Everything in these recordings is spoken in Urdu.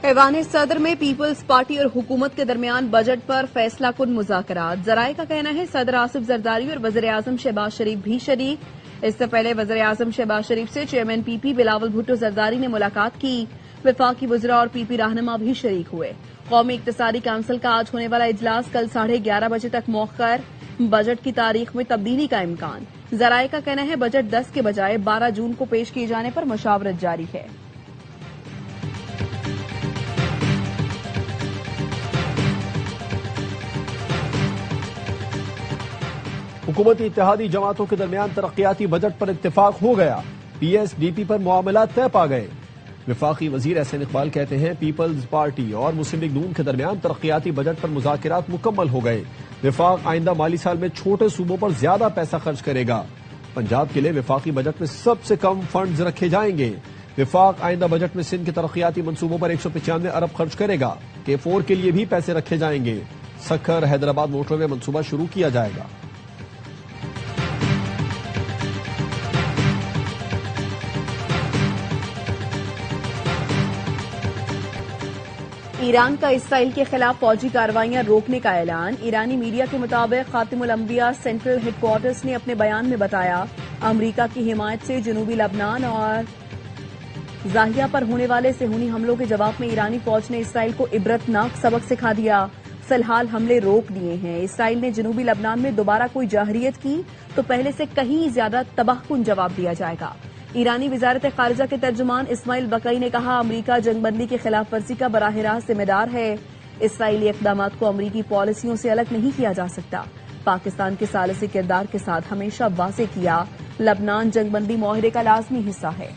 ایوان صدر میں پیپلز پارٹی اور حکومت کے درمیان بجٹ پر فیصلہ کن مذاکرات۔ ذرائع کا کہنا ہے صدر آصف زرداری اور وزیر اعظم شہباز شریف بھی شریک۔ اس سے پہلے وزیر اعظم شہباز شریف سے چیئرمین پی پی بلاول بھٹو زرداری نے ملاقات کی۔ وفاقی وزراء اور پی پی رہنما بھی شریک ہوئے۔ قومی اقتصادی کونسل کا آج ہونے والا اجلاس کل 11:30 بجے تک مؤخر۔ بجٹ کی تاریخ میں تبدیلی کا امکان۔ ذرائع کا کہنا ہے بجٹ 10 کے بجائے 12 جون کو پیش کیے جانے پر مشاورت جاری ہے۔ حکومتی اتحادی جماعتوں کے درمیان ترقیاتی بجٹ پر اتفاق ہو گیا۔ پی ایس ڈی پی پر معاملات طے پا گئے۔ وفاقی وزیر احسن اقبال کہتے ہیں پیپلز پارٹی اور مسلم لیگ نون کے درمیان ترقیاتی بجٹ پر مذاکرات مکمل ہو گئے۔ وفاق آئندہ مالی سال میں چھوٹے صوبوں پر زیادہ پیسہ خرچ کرے گا۔ پنجاب کے لیے وفاقی بجٹ میں سب سے کم فنڈز رکھے جائیں گے۔ وفاق آئندہ بجٹ میں سندھ کے ترقیاتی منصوبوں پر 195 ارب خرچ کرے گا۔ K4 کے لیے بھی پیسے رکھے جائیں گے۔ سکھر حیدرآباد موٹر وے منصوبہ شروع کیا جائے گا۔ ایران کا اسرائیل کے خلاف فوجی کارروائیاں روکنے کا اعلان۔ ایرانی میڈیا کے مطابق خاتم الانبیاء سینٹرل ہیڈ کوارٹرز نے اپنے بیان میں بتایا امریکا کی حمایت سے جنوبی لبنان اور زاہیہ پر ہونے والے صہیونی حملوں کے جواب میں ایرانی فوج نے اسرائیل کو عبرتناک سبق سکھا دیا۔ فی الحال حملے روک دیے ہیں۔ اسرائیل نے جنوبی لبنان میں دوبارہ کوئی جارحیت کی تو پہلے سے کہیں زیادہ تباہ کن جواب دیا جائے گا۔ ایرانی وزارت خارجہ کے ترجمان اسماعیل بقئی نے کہا امریکہ جنگ بندی کی خلاف ورزی کا براہ راست ذمہ دار ہے۔ اسرائیلی اقدامات کو امریکی پالیسیوں سے الگ نہیں کیا جا سکتا۔ پاکستان کے ثالثی کردار کے ساتھ ہمیشہ واضح کیا لبنان جنگ بندی معاہدے کا لازمی حصہ ہے۔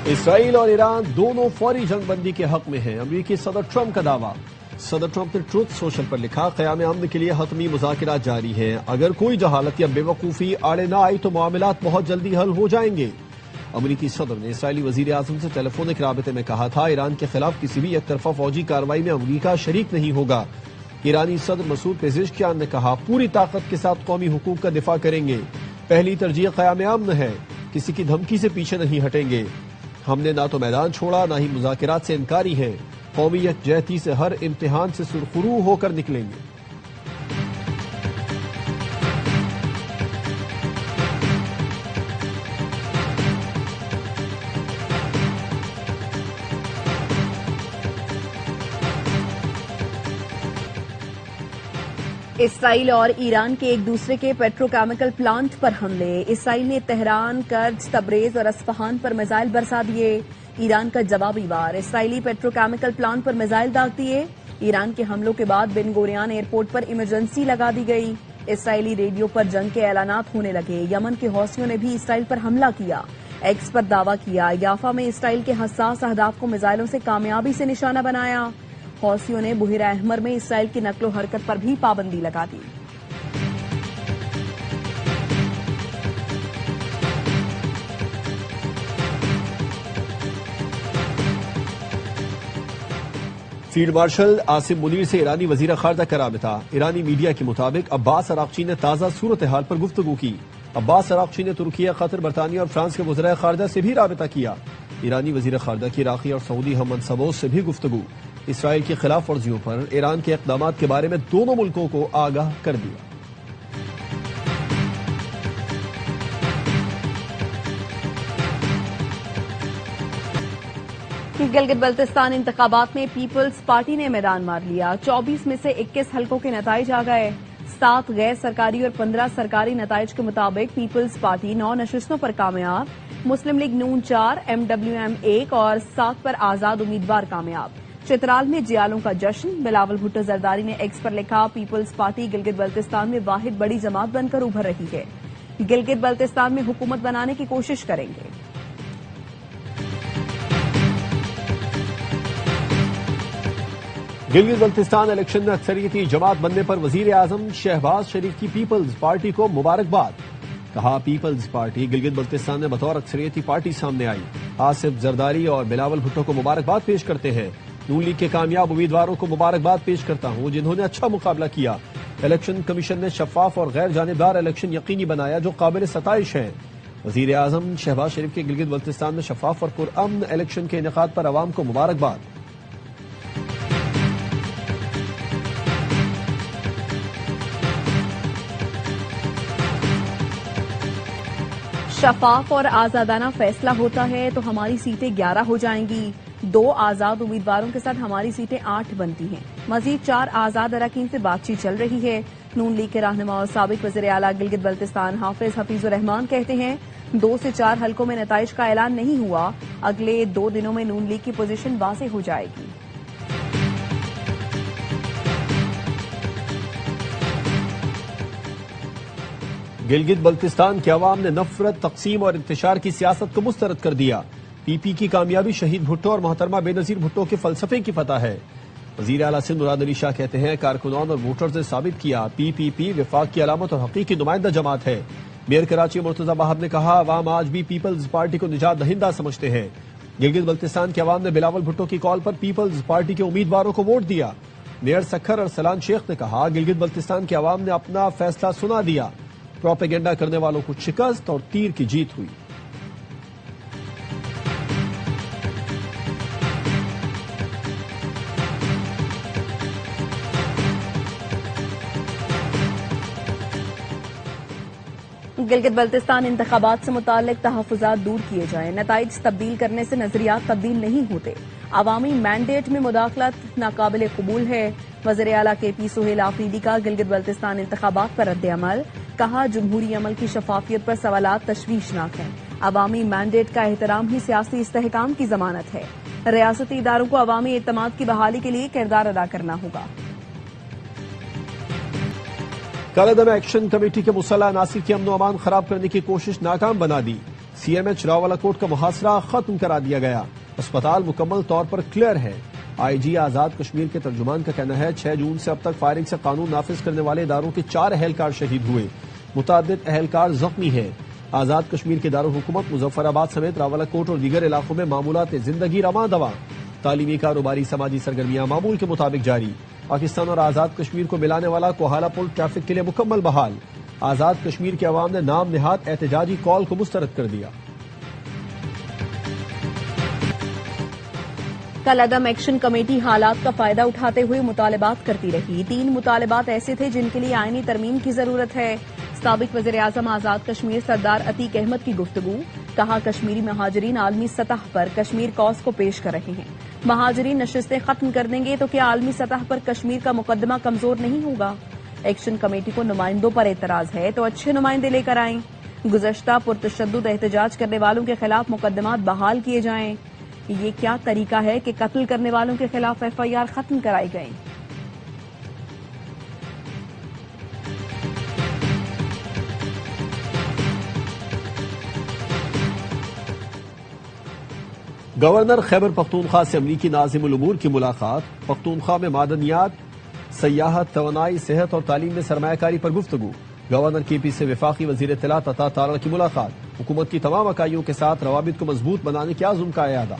اسرائیل اور ایران دونوں فوری جنگ بندی کے حق میں ہیں۔ امریکی صدر ٹرمپ کا دعویٰ۔ صدر ٹرمپ نے ٹروتھ سوشل پر لکھا قیام امن کے لیے حتمی مذاکرات جاری ہیں۔ اگر کوئی جہالت یا بے وقوفی آڑے نہ آئی تو معاملات بہت جلدی حل ہو جائیں گے۔ امریکی صدر نے اسرائیلی وزیر اعظم سے ٹیلی فونک رابطے میں کہا تھا ایران کے خلاف کسی بھی یک طرفہ فوجی کارروائی میں امریکہ شریک نہیں ہوگا۔ ایرانی صدر مسعود پزشکیان نے کہا پوری طاقت کے ساتھ قومی حقوق کا دفاع کریں گے۔ پہلی ترجیح قیام امن ہے۔ کسی کی دھمکی سے پیچھے نہیں ہٹیں گے۔ ہم نے نہ تو میدان چھوڑا نہ ہی مذاکرات سے انکاری ہے۔ قومی یکجہتی سے ہر امتحان سے سرخرو ہو کر نکلیں گے۔ اسرائیل اور ایران کے ایک دوسرے کے پیٹروکیمیکل پلانٹ پر حملے۔ اسرائیل نے تہران، کرج، تبریز اور اصفہان پر میزائل برسا دیے۔ ایران کا جوابی وار۔ اسرائیلی پیٹروکیمیکل پلانٹ پر میزائل داغ دیے۔ ایران کے حملوں کے بعد بن گوریان ایئرپورٹ پر ایمرجنسی لگا دی گئی۔ اسرائیلی ریڈیو پر جنگ کے اعلانات ہونے لگے۔ یمن کے حوثیوں نے بھی اسرائیل پر حملہ کیا۔ ایکس پر دعویٰ کیا یافا میں اسرائیل کے حساس اہداف کو میزائلوں سے کامیابی سے نشانہ بنایا۔ حوثیوں نے بحیرہ احمر میں اسرائیل کی نقل و حرکت پر بھی پابندی لگا دی۔ فیلڈ مارشل عاصم منیر سے ایرانی وزیر خارجہ کا رابطہ۔ ایرانی میڈیا کے مطابق عباس عراقچی نے تازہ صورتحال پر گفتگو کی۔ عباس عراقچی نے ترکیہ، قطر، برطانیہ اور فرانس کے وزرائے خارجہ سے بھی رابطہ کیا۔ ایرانی وزیر خارجہ کی عراقی اور سعودی ہم منصبوں سے بھی گفتگو۔ اسرائیل کی خلاف ورزیوں پر ایران کے اقدامات کے بارے میں دونوں ملکوں کو آگاہ کر دیا۔ گلگت بلتستان انتخابات میں پیپلز پارٹی نے میدان مار لیا۔ 24 میں سے 21 حلقوں کے نتائج آ گئے۔ 7 غیر سرکاری اور 15 سرکاری نتائج کے مطابق پیپلز پارٹی 9 نشستوں پر کامیاب۔ مسلم لیگ نون 4، MWM 1 اور 7 پر آزاد امیدوار کامیاب۔ چترال میں جیالوں کا جشن۔ بلاول بھٹو زرداری نے ایکس پر لکھا پیپلز پارٹی گلگت بلتستان میں واحد بڑی جماعت بن کر ابھر رہی ہے۔ گلگت بلتستان میں حکومت بنانے کی کوشش کریں گے۔ گلگت بلتستان الیکشن میں اکثریتی جماعت بننے پر وزیر اعظم شہباز شریف کی پیپلز پارٹی کو مبارکباد۔ کہا پیپلز پارٹی گلگت بلتستان میں بطور اکثریتی پارٹی سامنے آئی۔ آصف زرداری اور بلاول بھٹو کو مبارکباد پیش کرتے ہیں۔ نون لیگ کے کامیاب امیدواروں کو مبارکباد پیش کرتا ہوں جنہوں نے اچھا مقابلہ کیا۔ الیکشن کمیشن نے شفاف اور غیر جانبدار الیکشن یقینی بنایا جو قابل ستائش ہے۔ وزیر اعظم شہباز شریف کے گلگت بلتستان میں شفاف اور پرامن الیکشن کے انعقاد پر عوام کو مبارکباد۔ شفاف اور آزادانہ فیصلہ ہوتا ہے تو ہماری سیٹیں 11 ہو جائیں گی۔ 2 آزاد امیدواروں کے ساتھ ہماری سیٹیں 8 بنتی ہیں۔ مزید 4 آزاد اراکین سے بات چیت چل رہی ہے۔ نون لیگ کے رہنما اور سابق وزیر اعلیٰ گلگت بلتستان حافظ حفیظ الرحمان کہتے ہیں 2 سے 4 حلقوں میں نتائج کا اعلان نہیں ہوا، اگلے 2 دنوں میں نون لیگ کی پوزیشن واضح ہو جائے گی۔ گلگت بلتستان کے عوام نے نفرت، تقسیم اور انتشار کی سیاست کو مسترد کر دیا۔ پی پی کی کامیابی شہید بھٹو اور محترمہ بے نظیر بھٹو کے فلسفے کی فتح ہے۔ وزیر اعلیٰ سندھ مراد علی شاہ کہتے ہیں کارکنان اور ووٹرز نے ثابت کیا پی پی پی وفاق کی علامت اور حقیقی نمائندہ جماعت ہے۔ میئر کراچی مرتضی بہار نے کہا عوام آج بھی پیپلز پارٹی کو نجات دہندہ سمجھتے ہیں۔ گلگت بلتستان کے عوام نے بلاول بھٹو کی کال پر پیپلز پارٹی کے امیدواروں کو ووٹ دیا۔ میئر سکھر ارسلان شیخ نے کہا گلگت بلتستان کے عوام نے اپنا فیصلہ سنا دیا، پروپیگنڈا کرنے والوں کو شکست اور تیر کی جیت ہوئی۔ گلگت بلتستان انتخابات سے متعلق تحفظات دور کیے جائیں، نتائج تبدیل کرنے سے نظریات تبدیل نہیں ہوتے، عوامی مینڈیٹ میں مداخلت ناقابل قبول ہے۔ وزیر اعلیٰ کے پی سہیل آفریدی کا گلگت بلتستان انتخابات پر رد عمل، کہا جمہوری عمل کی شفافیت پر سوالات تشویشناک ہیں، عوامی مینڈیٹ کا احترام ہی سیاسی استحکام کی ضمانت ہے، ریاستی اداروں کو عوامی اعتماد کی بحالی کے لیے کردار ادا کرنا ہوگا۔ کالعدم ایکشن کمیٹی کے مسلح عناصر کی امن و امان خراب کرنے کی کوشش ناکام بنا دی۔ سی ایم ایچ راولا کوٹ کا محاصرہ ختم کرا دیا گیا، اسپتال مکمل طور پر کلیئر ہے۔ آئی جی آزاد کشمیر کے ترجمان کا کہنا ہے 6 جون سے اب تک فائرنگ سے قانون نافذ کرنے والے اداروں کے 4 اہلکار شہید ہوئے، متعدد اہلکار زخمی ہیں۔ آزاد کشمیر کے دارالحکومت مظفر آباد سمیت راولا کوٹ اور دیگر علاقوں میں معمولات زندگی رواں دواں، تعلیمی کاروباری سماجی سرگرمیاں معمول کے مطابق جاری۔ پاکستان اور آزاد کشمیر کو ملانے والا کوہالہ پل ٹریفک کے لیے مکمل بحال۔ آزاد کشمیر کے عوام نے نام نہاد احتجاجی کال کو مسترد کر دیا۔ کالعدم ایکشن کمیٹی حالات کا فائدہ اٹھاتے ہوئے مطالبات کرتی رہی۔ 3 مطالبات ایسے تھے جن کے لیے آئینی ترمیم کی ضرورت ہے۔ سابق وزیر اعظم آزاد کشمیر سردار عتیق احمد کی گفتگو، کہا کشمیری مہاجرین عالمی سطح پر کشمیر کاز کو پیش کر رہے ہیں، مہاجرین نشستیں ختم کر دیں گے تو کیا عالمی سطح پر کشمیر کا مقدمہ کمزور نہیں ہوگا؟ ایکشن کمیٹی کو نمائندوں پر اعتراض ہے تو اچھے نمائندے لے کر آئیں، گزشتہ پرتشدد احتجاج کرنے والوں کے خلاف مقدمات بحال کیے جائیں۔ یہ کیا طریقہ ہے کہ قتل کرنے والوں کے خلاف ایف آئی آر ختم کرائی گئی؟ گورنر خیبر پختونخوا سے امریکی ناظم الامور کی ملاقات، پختونخوا میں معدنیات، سیاحت، توانائی، صحت اور تعلیم میں سرمایہ کاری پر گفتگو۔ گورنر کے پی سے وفاقی وزیر اطلاعات عطا تارڑ کی ملاقات، حکومت کی تمام اکائیوں کے ساتھ روابط کو مضبوط بنانے کے عزم کا اعادہ۔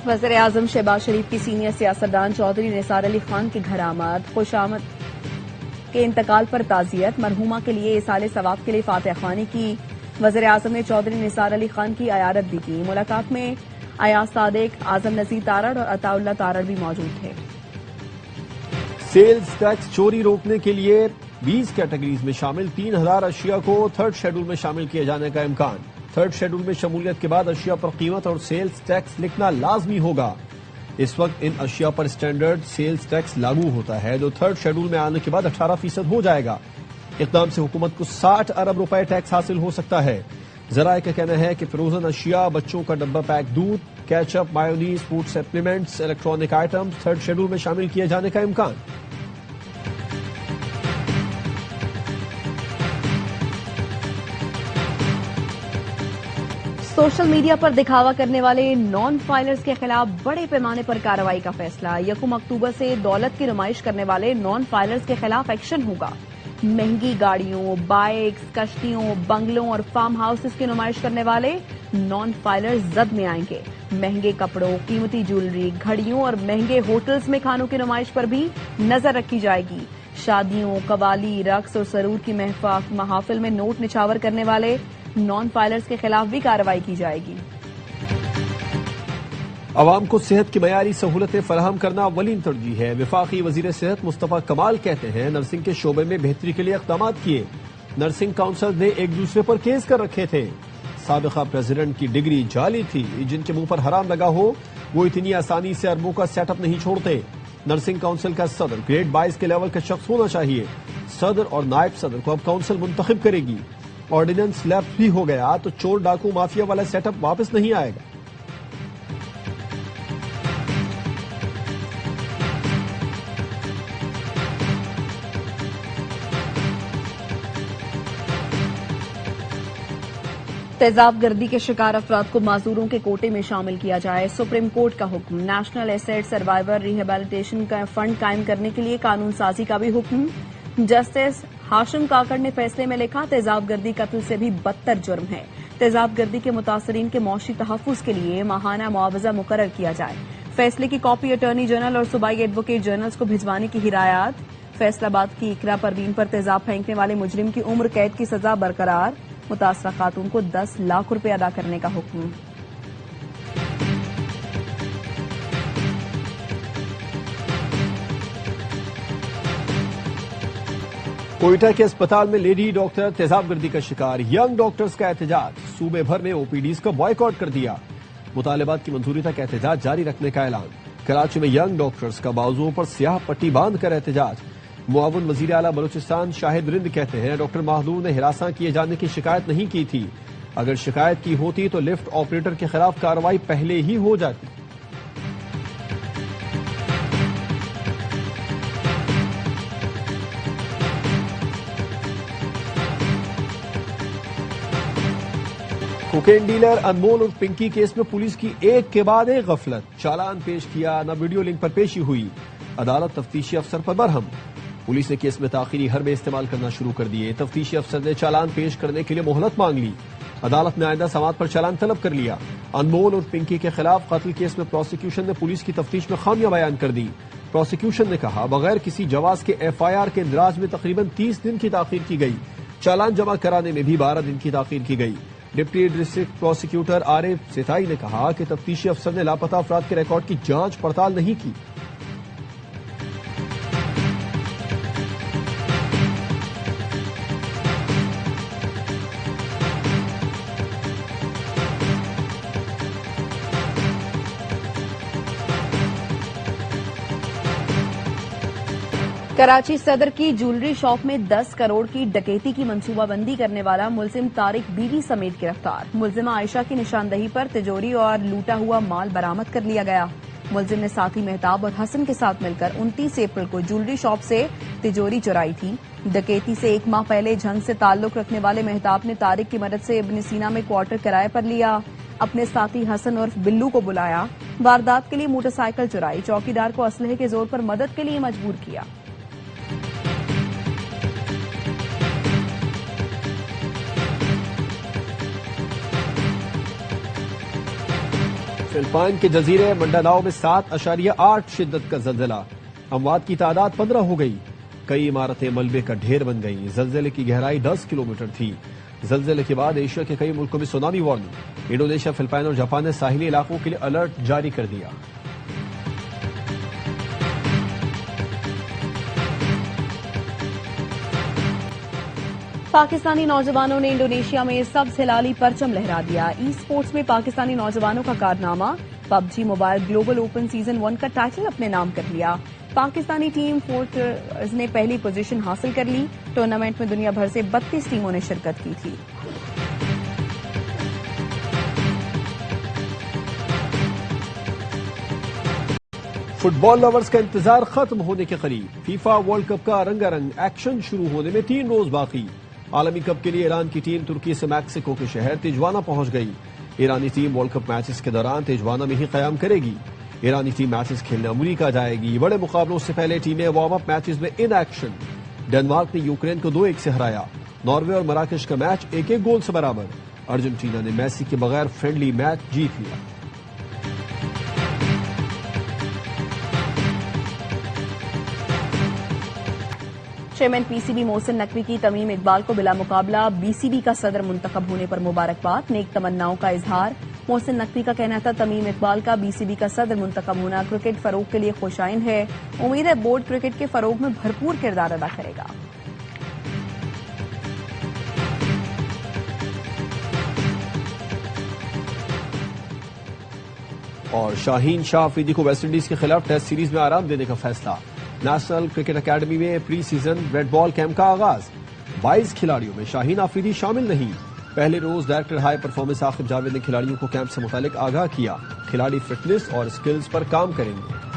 وزیر اعظم شہباز شریف کی سینئر سیاستدان چودھری نثار علی خان کے گھر آمد، خوش آمد کے انتقال پر تعزیت، مرحومہ کے لیے ایصال ثواب کے لیے فاتحہ خوانی کی۔ وزیر اعظم نے چودھری نثار علی خان کی عیادت بھی کی۔ ملاقات میں ایاز صادق، اعظم نذیر تارڑ اور عطا اللہ تارڑ بھی موجود تھے۔ سیلز ٹیکس چوری روکنے کے لیے 20 کیٹیگریز میں شامل 3000 اشیاء کو 3rd شیڈول میں شامل کیے جانے کا امکان۔ 3rd شیڈول میں شمولیت کے بعد اشیاء پر قیمت اور سیلز ٹیکس لکھنا لازمی ہوگا۔ اس وقت ان اشیاء پر اسٹینڈرڈ سیلز ٹیکس لاگو ہوتا ہے جو 3rd شیڈول میں آنے کے بعد 18% ہو جائے گا۔ اقدام سے حکومت کو 60 ارب روپے ٹیکس حاصل ہو سکتا ہے۔ ذرائع کا کہنا ہے کہ فروزن اشیاء، بچوں کا ڈبہ پیک دودھ، ketchup, mayonnaise, food supplements, electronic items 3rd schedule میں شامل کیے جانے کا امکان۔ سوشل میڈیا پر دکھاوا کرنے والے نان فائلرز کے خلاف بڑے پیمانے پر کارروائی کا فیصلہ۔ 1 اکتوبر سے دولت کی نمائش کرنے والے نان فائلرز کے خلاف ایکشن ہوگا۔ مہنگی گاڑیوں، بائکس، کشتیوں، بنگلوں اور فارم ہاؤسز کی نمائش کرنے والے نان فائلر زد میں آئیں گے۔ مہنگے کپڑوں، قیمتی جیولری، گھڑیوں اور مہنگے ہوٹلز میں کھانوں کی نمائش پر بھی نظر رکھی جائے گی۔ شادیوں، قوالی، رقص اور سرور کی محافل میں نوٹ نچھاور کرنے والے نان فائلرز کے خلاف بھی کارروائی کی جائے گی۔ عوام کو صحت کی معیاری سہولتیں فراہم کرنا اولین ترجیح ہے۔ وفاقی وزیر صحت مصطفیٰ کمال کہتے ہیں نرسنگ کے شعبے میں بہتری کے لیے اقدامات کیے۔ نرسنگ کونسل نے ایک دوسرے پر کیس کر رکھے تھے۔ سابقہ پریزیڈنٹ کی ڈگری جعلی تھی، جن کے منہ پر حرام لگا ہو وہ اتنی آسانی سے اربوں کا سیٹ اپ نہیں چھوڑتے۔ نرسنگ کونسل کا صدر گریڈ 22 کے لیول کا شخص ہونا چاہیے۔ صدر اور نائب صدر کو اب کونسل منتخب کرے گی۔ آرڈیننس لیفٹ بھی ہو گیا تو چور ڈاکو مافیا والا سیٹ اپ واپس نہیں آئے گا۔ تیزاب گردی کے شکار افراد کو معذوروں کے کوٹے میں شامل کیا جائے۔ سپریم کورٹ کا حکم۔ نیشنل ایسیڈ سروائیور ریہیبلیٹیشن کا فنڈ قائم کرنے کے لیے قانون سازی کا بھی حکم۔ جسٹس ہاشم کاکڑ نے فیصلے میں لکھا تیزاب گردی قتل سے بھی بدتر جرم ہے۔ تیزاب گردی کے متاثرین کے معاشی تحفظ کے لیے ماہانہ معاوضہ مقرر کیا جائے۔ فیصلے کی کاپی اٹارنی جنرل اور صوبائی ایڈوکیٹ جنرلز کو بھجوانے کی ہدایات۔ فیصلہ آباد کی اقرا پروین پر تیزاب پھینکنے والے مجرم کی عمر قید کی سزا برقرار۔ متاثرہ خاتون کو 10 لاکھ روپے ادا کرنے کا حکم۔ کوئٹہ کے اسپتال میں لیڈی ڈاکٹر تیزاب گردی کا شکار۔ ینگ ڈاکٹرز کا احتجاج۔ صوبے بھر میں او پی ڈیز کا بائیکاٹ کر دیا۔ مطالبات کی منظوری تک احتجاج جاری رکھنے کا اعلان۔ کراچی میں ینگ ڈاکٹرز کا بازوؤں پر سیاہ پٹی باندھ کر احتجاج۔ معاون وزیر اعلیٰ بلوچستان شاہد رند کہتے ہیں ڈاکٹر مہدور نے ہراساں کیے جانے کی شکایت نہیں کی تھی۔ اگر شکایت کی ہوتی تو لفٹ آپریٹر کے خلاف کارروائی پہلے ہی ہو جاتی۔ کوکین ڈیلر انمول اور پنکی کیس میں پولیس کی ایک کے بعد ایک غفلت۔ چالان پیش کیا نہ ویڈیو لنک پر پیشی ہوئی۔ عدالت تفتیشی افسر پر برہم۔ پولیس نے کیس میں تاخیری حربے استعمال کرنا شروع کر دیے۔ تفتیشی افسر نے چالان پیش کرنے کے لیے مہلت مانگ لی۔ عدالت نے آئندہ سماعت پر چالان طلب کر لیا۔ انمول اور پنکی کے خلاف قتل کیس میں پروسیکیوشن نے پولیس کی تفتیش میں خامیاں بیان کر دی۔ پروسیکیوشن نے کہا بغیر کسی جواز کے ایف آئی آر کے اندراج میں تقریباً 30 دن کی تاخیر کی گئی۔ چالان جمع کرانے میں بھی 12 دن کی تاخیر کی گئی۔ ڈپٹی ڈسٹرکٹ پروسیکیوٹر عارف ستائی نے کہا کہ تفتیشی افسر نے لاپتہ افراد کے ریکارڈ کی جانچ پڑتال نہیں کی۔ کراچی صدر کی جولری شاپ میں 10 کروڑ کی ڈکیتی کی منصوبہ بندی کرنے والا ملزم طارق بیوی سمیت گرفتار۔ ملزمہ عائشہ کی نشاندہی پر تجوری اور لوٹا ہوا مال برآمد کر لیا گیا۔ ملزم نے ساتھی مہتاب اور حسن کے ساتھ مل کر 29 اپریل کو جولری شاپ سے تجوری چرائی تھی۔ ڈکیتی سے 1 ماہ پہلے جھنگ سے تعلق رکھنے والے مہتاب نے طارق کی مدد سے ابن سینا میں کوارٹر کرائے پر لیا۔ اپنے ساتھی حسن عرف بلو کو بلایا۔ واردات کے لیے موٹر سائیکل چرائی۔ چوکیدار کو اسلحے کے زور پر مدد کے لیے مجبور کیا۔ فلپائن کے جزیرے منڈاناؤ میں 7.8 شدت کا زلزلہ۔ اموات کی تعداد 15 ہو گئی۔ کئی عمارتیں ملبے کا ڈھیر بن گئیں۔ زلزلے کی گہرائی 10 کلومیٹر تھی۔ زلزلے کے بعد ایشیا کے کئی ملکوں میں سونامی وارننگ۔ انڈونیشیا، فلپائن اور جاپان نے ساحلی علاقوں کے لیے الرٹ جاری کر دیا۔ پاکستانی نوجوانوں نے انڈونیشیا میں سبز ہلالی پرچم لہرا دیا۔ ای سپورٹس میں پاکستانی نوجوانوں کا کارنامہ۔ PUBG mobile global open season 1 کا ٹائٹل اپنے نام کر لیا۔ پاکستانی ٹیم فورٹرز نے پہلی پوزیشن حاصل کر لی۔ ٹورنامنٹ میں دنیا بھر سے 32 ٹیموں نے شرکت کی تھی۔ فٹ بال لورز کا انتظار ختم ہونے کے قریب۔ فیفا ورلڈ کپ کا رنگا رنگ ایکشن شروع ہونے میں 3 روز باقی۔ عالمی کپ کے لیے ایران کی ٹیم ترکی سے میکسیکو کے شہر تیجوانا پہنچ گئی۔ ایرانی ٹیم ورلڈ کپ میچز کے دوران تیجوانا میں ہی قیام کرے گی۔ ایرانی ٹیم میچز کھیلنے امریکہ جائے گی۔ بڑے مقابلوں سے پہلے ٹیمیں وارم اپ میچز میں ان ایکشن۔ ڈنمارک نے یوکرین کو 2-1 سے ہرایا. ناروے اور مراکش کا میچ 1-1 گول سے برابر. ارجنٹینا نے میسی کے بغیر فرینڈلی میچ جیت لیا. Chairman P C B Mohsin Naqvi کی تمیم اقبال کو بلا مقابلہ بی سی بی کا صدر منتخب ہونے پر مبارکباد. نیک تمناؤں کا اظہار. محسن نقوی کا کہنا تھا تمیم اقبال کا بی سی بی کا صدر منتخب ہونا کرکٹ فروغ کے لیے خوشائن ہے. امید ہے بورڈ کرکٹ کے فروغ میں بھرپور کردار ادا کرے گا. اور شاہین شاہ افریدی کو ویسٹ انڈیز کے خلاف ٹیسٹ سیریز میں آرام دینے کا فیصلہ. نیشنل کرکٹ اکیڈمی میں پری سیزن ریڈ بال کیمپ کا آغاز. 22 کھلاڑیوں میں شاہین افریدی شامل نہیں. پہلے روز director high performance Aqib Javed نے کھلاڑیوں کو کیمپ سے متعلق آگاہ کیا. کھلاڑی فٹنس اور سکلز پر کام کریں گے.